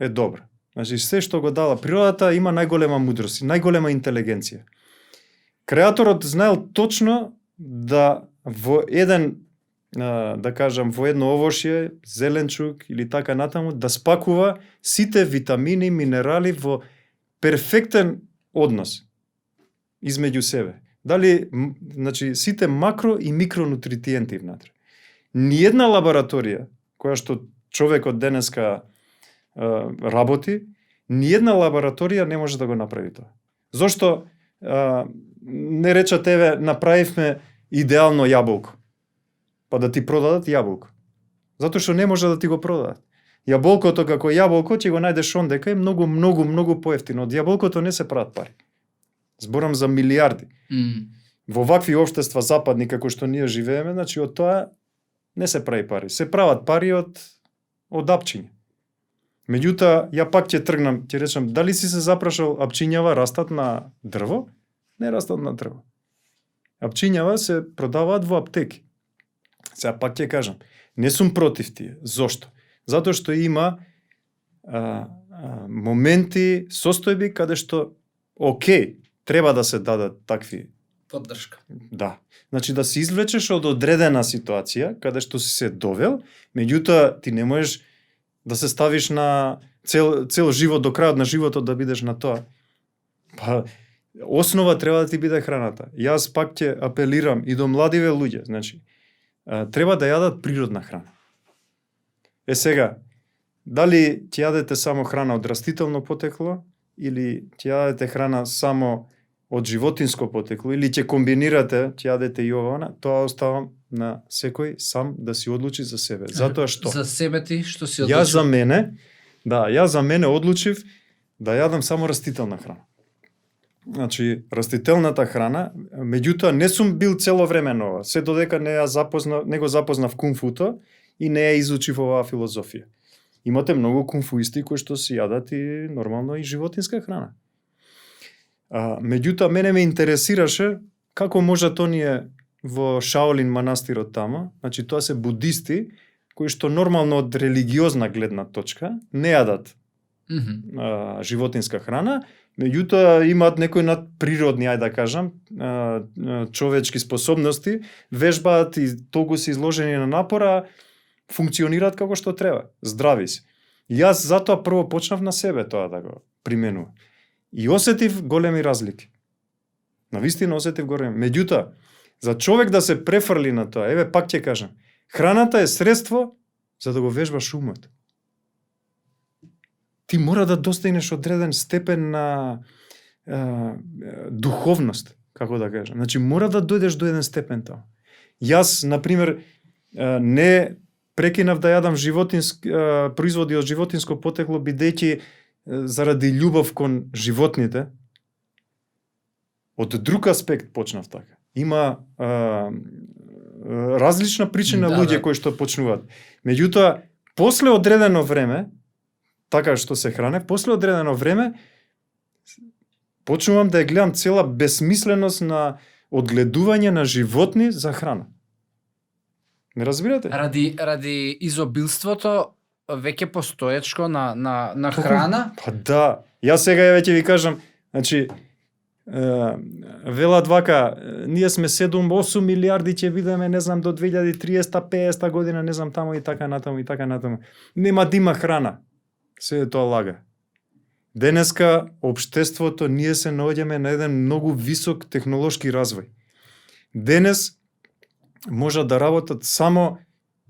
е добро. Значи, се што го дала природата има најголема мудрост, најголема интелигенција. Креаторот знаел точно да во еден, да кажам, во едно овошје, зеленчук или така натаму, да спакува сите витамини, минерали во перфектен однос измеѓу себе. Дали, значи, сите макро и микронутритиенти внатре. Ниедна лабораторија, која што човекот денеска работи, ниедна лабораторија не може да го направи тоа. Зошто не речат, еве, направивме идеално јаболко, па да ти продадат јаболко? Затоа што не може да ти го продадат. Јаболкото како јаболко ќе го најдеш ондека, е многу поевтино. Од јаболкото не се прават пари. Зборам за милиарди. Во вакви општества западни како што ние живееме, значи од тоа не се прави пари. Се прават пари од апчиња. Меѓутоа, ја пак ќе тргнам, ќе речам, дали си се запрашал, апчињава растат на дрво? Не растат на дрво. Апчињава се продаваат во аптеки. Сега пак ќе кажам, не сум против тие. Зошто? Затоа што има моменти, состојби каде што треба да се дадат такви поддршка. Да. Значи да се извлечеш од одредена ситуација каде што си се довел, меѓутоа ти не можеш да се ставиш на цел живот, до крајот на животот да бидеш на тоа. Па основа треба да ти биде храната. Јас пак ќе апелирам и до младиве луѓе, значи треба да јадат природна храна. Сега, дали ќе јадете само храна од растително потекло или ќе јадете храна само од животинско потекло или ќе комбинирате, ќе јадете и ова, тоа оставам на секој сам да си одлучи за себе. Затоа што За себе ти што си одлучил? Јас за мене одлучив да јадам само растителна храна. Значи, растителната храна, меѓутоа не сум бил цело време на ова, се додека не го запознав кунфуто и не ја изучив оваа филозофија. Имате многу кунфуисти кои што си јадат и нормално и животинска храна. Меѓутоа, мене ме интересираше како можат оние во Шаолин манастирот тама, значи тоа се будисти кои што нормално од религиозна гледна точка не јадат животинска храна, меѓутоа имаат некои надприродни, ајде да кажам, човечки способности, вежбаат и толку се изложени на напора, функционираат како што треба, здрави се. Јас затоа прво почнав на себе тоа да го применувам. И осетив големи разлики. Навистина осетив големи. Меѓутоа, за човек да се префрли на тоа, еве пак ќе кажам, храната е средство за да го вежбаш умот. Ти мора да достигнеш одреден степен на духовност, како да кажам. Значи, мора да дојдеш до еден степен тоа. Јас, например, не прекинав да јадам производи од животинско потекло, бидејќи заради љубов кон животните. Од друг аспект почнав така. Има различна причина Да, луѓе да. кои што почнуваат. Меѓутоа, после одредено време, така што се хране, после одредено време почнувам да ја гледам цела бесмисленост на одгледување на животни за храна. Не разбирате? Ради изобилството веќе постоечко на Толку- храна. Па да. Јас сега веќе ви кажам, значи велат вака, ние сме 7-8 милиарди ќе бидеме, не знам, до 2030-50 година, не знам, таму и така натаму и така натаму. Нема да има храна. Се е тоа лага. Денеска општеството ние се наоѓаме на еден многу висок технолошки развој. Денес може да работат само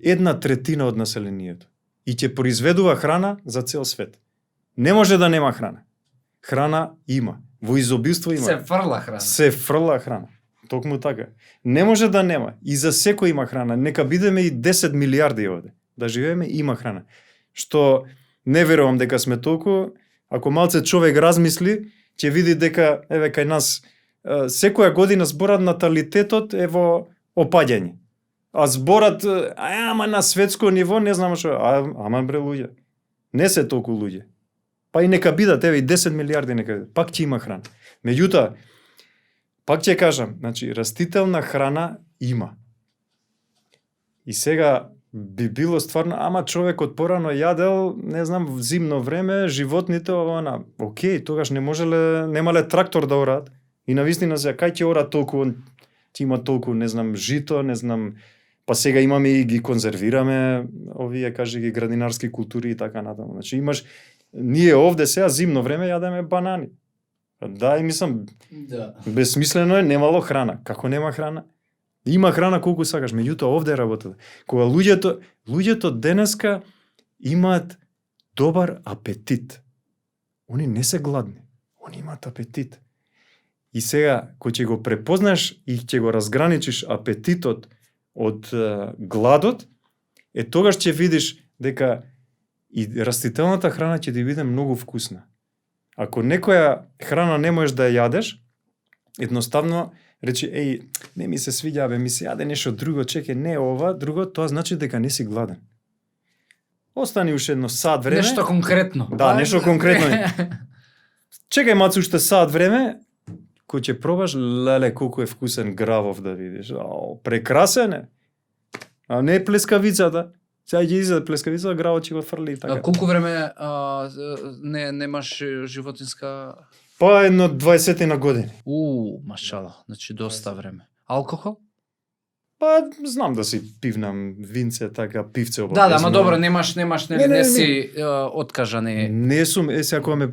1/3 од населението и ќе произведува храна за цел свет. Не може да нема храна. Храна има. Во изобилство има. Се фрла храна. Се фрла храна. Токму така. Не може да нема. И за секој има храна. Нека бидеме и 10 милиарди овде. Да живееме, има храна. Што не верувам дека сме толку. Ако малце човек размисли, ќе види дека еве кај нас секоја година зборат наталитетот е во опаѓање. А зборат ама на светско ниво не знам што, ама бре луѓе. Не се толку луѓе. Па и нека бидат, еве и 10 милиарди нека бидат. Пак ќе има храна. Меѓутоа, пак ќе кажам, значи растителна храна има. И сега би било стварно, ама човекот порано јадел, не знам, в зимно време, животните, она, окей, тогаш немале трактор да орат. И навистина сега, кај ќе ора толку, ќе има толку, не знам, жито, не знам, па сега имаме и ги конзервираме, овие, кажи ги, градинарски култури и така натаму. Значи имаш, ние овде сега зимно време јадеме банани. Да, и мислам, Да. бесмислено е, немало храна. Како нема храна? Има храна колку сакаш, меѓутоа овде е работата. Кога луѓето денеска имаат добар апетит. Они не се гладни, они имаат апетит. И сега, кој ќе го препознаеш и ќе го разграничиш апетитот од гладот, тогаш ќе видиш дека и растителната храна ќе ти биде многу вкусна. Ако некоја храна не можеш да ја јадеш, едноставно речи, не ми се свиѓа, ми се јаде нешто друго, чекај, не ова, друго, тоа значи дека не си гладен. Остани уште едно сат време. Нешто конкретно. Да, нешто конкретно. Чекај мацу уште сат време, кој ќе пробаш, леле, колку е вкусен гравов да видиш. Прекрасен е. А не плескавицата. Сега ќе изеде плескавицата, гравот ќе го фрли и така. Колку време немаш животинска... Па едно 20 на години. Машала, значи доста време. Алкохол? Па знам да си пивнам винце, така пивце оба. Да, ама добро, немаш, не си откажани. Не сум, сега кога ме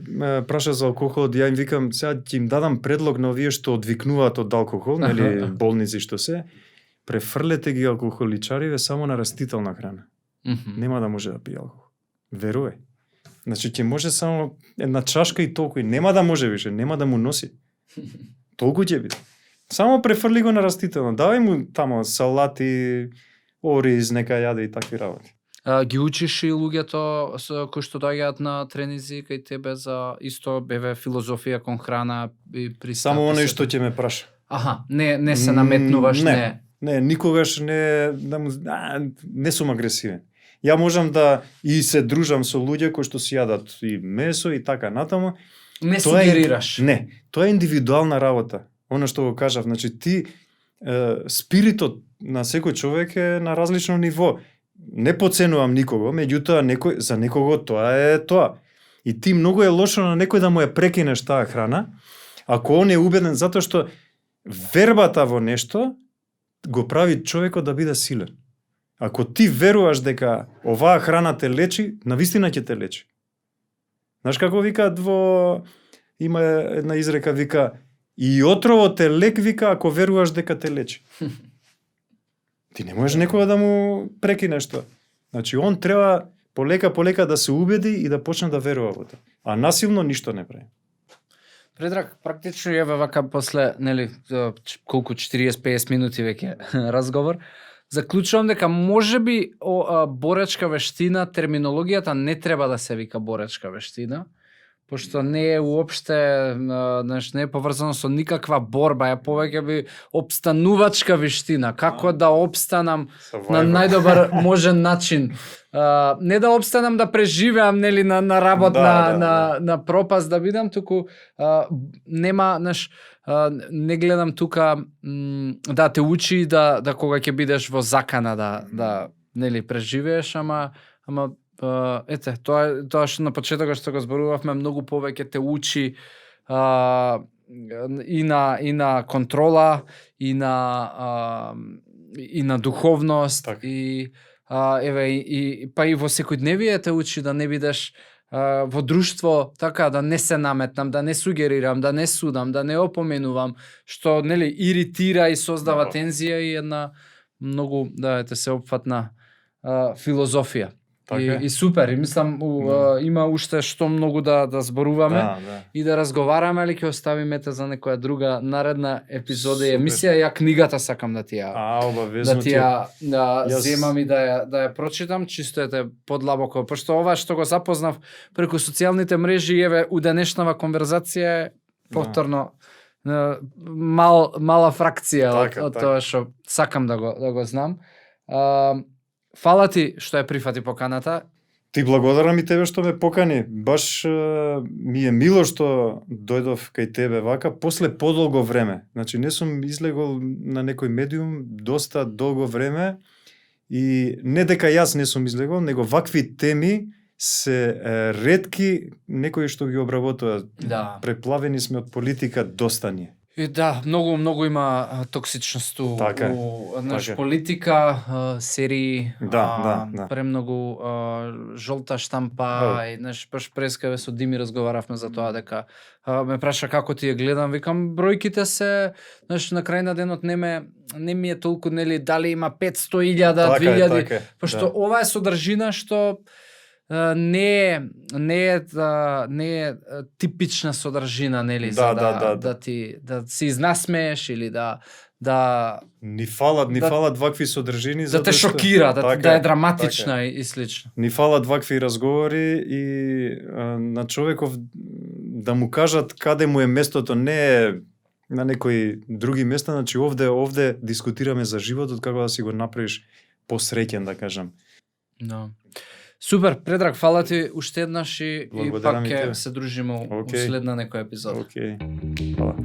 праша за алкохол, ја им викам, сега ќе им дадам предлог на овие што одвикнуваат од алкохол, нели, болници што се, префрлете ги алкохоличариве само на растителна храна. Нема да може да пие алкохол. Верувај. Значи ќе може само една чашка и толку, и нема да може више, нема да му носи. Толку ќе биде. Само префрли го на растително. Давај му тамо салати, ориз, нека јаде и такви работи. Ги учиш и луѓето кои што доаѓаат на тренинзи кај тебе за исто беве филозофија кон храна и пристап. Само оној што ќе ме праша. Аха, не се наметнуваш, не. Не, никогаш не сум агресивен. Ја можам да и се дружам со луѓе кои што си јадат и месо и така натаму. Не сугерираш. Не, тоа е индивидуална работа. Оно што го кажав, значи ти спиритот на секој човек е на различно ниво. Не поценувам никого, меѓутоа за некого тоа е тоа. И ти многу е лошо на некој да му ја прекинеш таа храна, ако он е убеден, затоа што вербата во нешто го прави човекот да биде силен. Ако ти веруваш дека оваа храна те лечи, навистина ќе те лечи. Знаеш како викаат има една изрека, вика, и отровот е лек, вика, ако веруваш дека те лечи. Ти не можеш некога да му прекинеш тоа. Значи, он треба полека да се убеди и да почне да верува во тоа. А насилно ништо не прави. Предраг, практично еве вака после, нели, колку 40-50 минути веќе разговор, заклучувам дека можеби боречка вештина, терминологијата не треба да се вика боречка вештина, пошто не е уопште, знаеш, не е поврзано со никаква борба, е повеќе би опстанувачка виштина, како да опстанам на најдобар можен начин. Не да опстанам да преживеам, нели, на работ, на пропаст да бидам, туку нема, знаеш, не гледам тука да те учи да кога ќе бидеш во закана да нели преживееш, ама ете, тоа што на почетокот што го зборувавме, многу повеќе те учи и на контрола, и на духовност, така. и па и во секојдневие те учи да не бидеш во друштво, така, да не се наметнам, да не сугерирам, да не судам, да не опоменувам, што нели иритира и создава тензија и една многу се опфатна филозофија. И супер, и мислам има уште што многу да зборуваме и да разговараме, али ќе оставиме те за некоја друга наредна епизода и емисија. Ја книгата сакам да ти ја земам и да ја прочитам, чисто ете подлабоко, пошто ова што го запознав преку социјалните мрежи, еве у денешнава конверзација е повторно мала фракција од тоа што сакам да го знам. Фала ти што ја прифати поканата. Ти благодарам и тебе што ме покани. Баш ми е мило што дојдов кај тебе вака после подолго време. Значи не сум излегол на некој медиум доста долго време и не дека јас не сум излегол, него вакви теми се ретки некои што ги обработува. Да. Преплавени сме од политика, доста ни. И да, многу има токсичност у политика, серии, премногу жолта штампа, и баш прескаве со Дими разговаравме за тоа дека ме праша како ти ја гледам, викам бројките се, на крај на денот не ми е толку, нели, дали има 500.000, 2000, пошто ова е содржина што не е типична содржина, нели, да се изнасмееш или да ни фалат вакви содржини да те шокира, да е драматична и слично. Ни фалат вакви разговори и на човеков да му кажат каде му е местото, не е на некои други места, значи овде дискутираме за животот, како да си го направиш посреќен, да кажам. Да. Супер, Предраг, фала ти уште еднаш и пак ќе се дружиме у следна некоја епизода. Фала.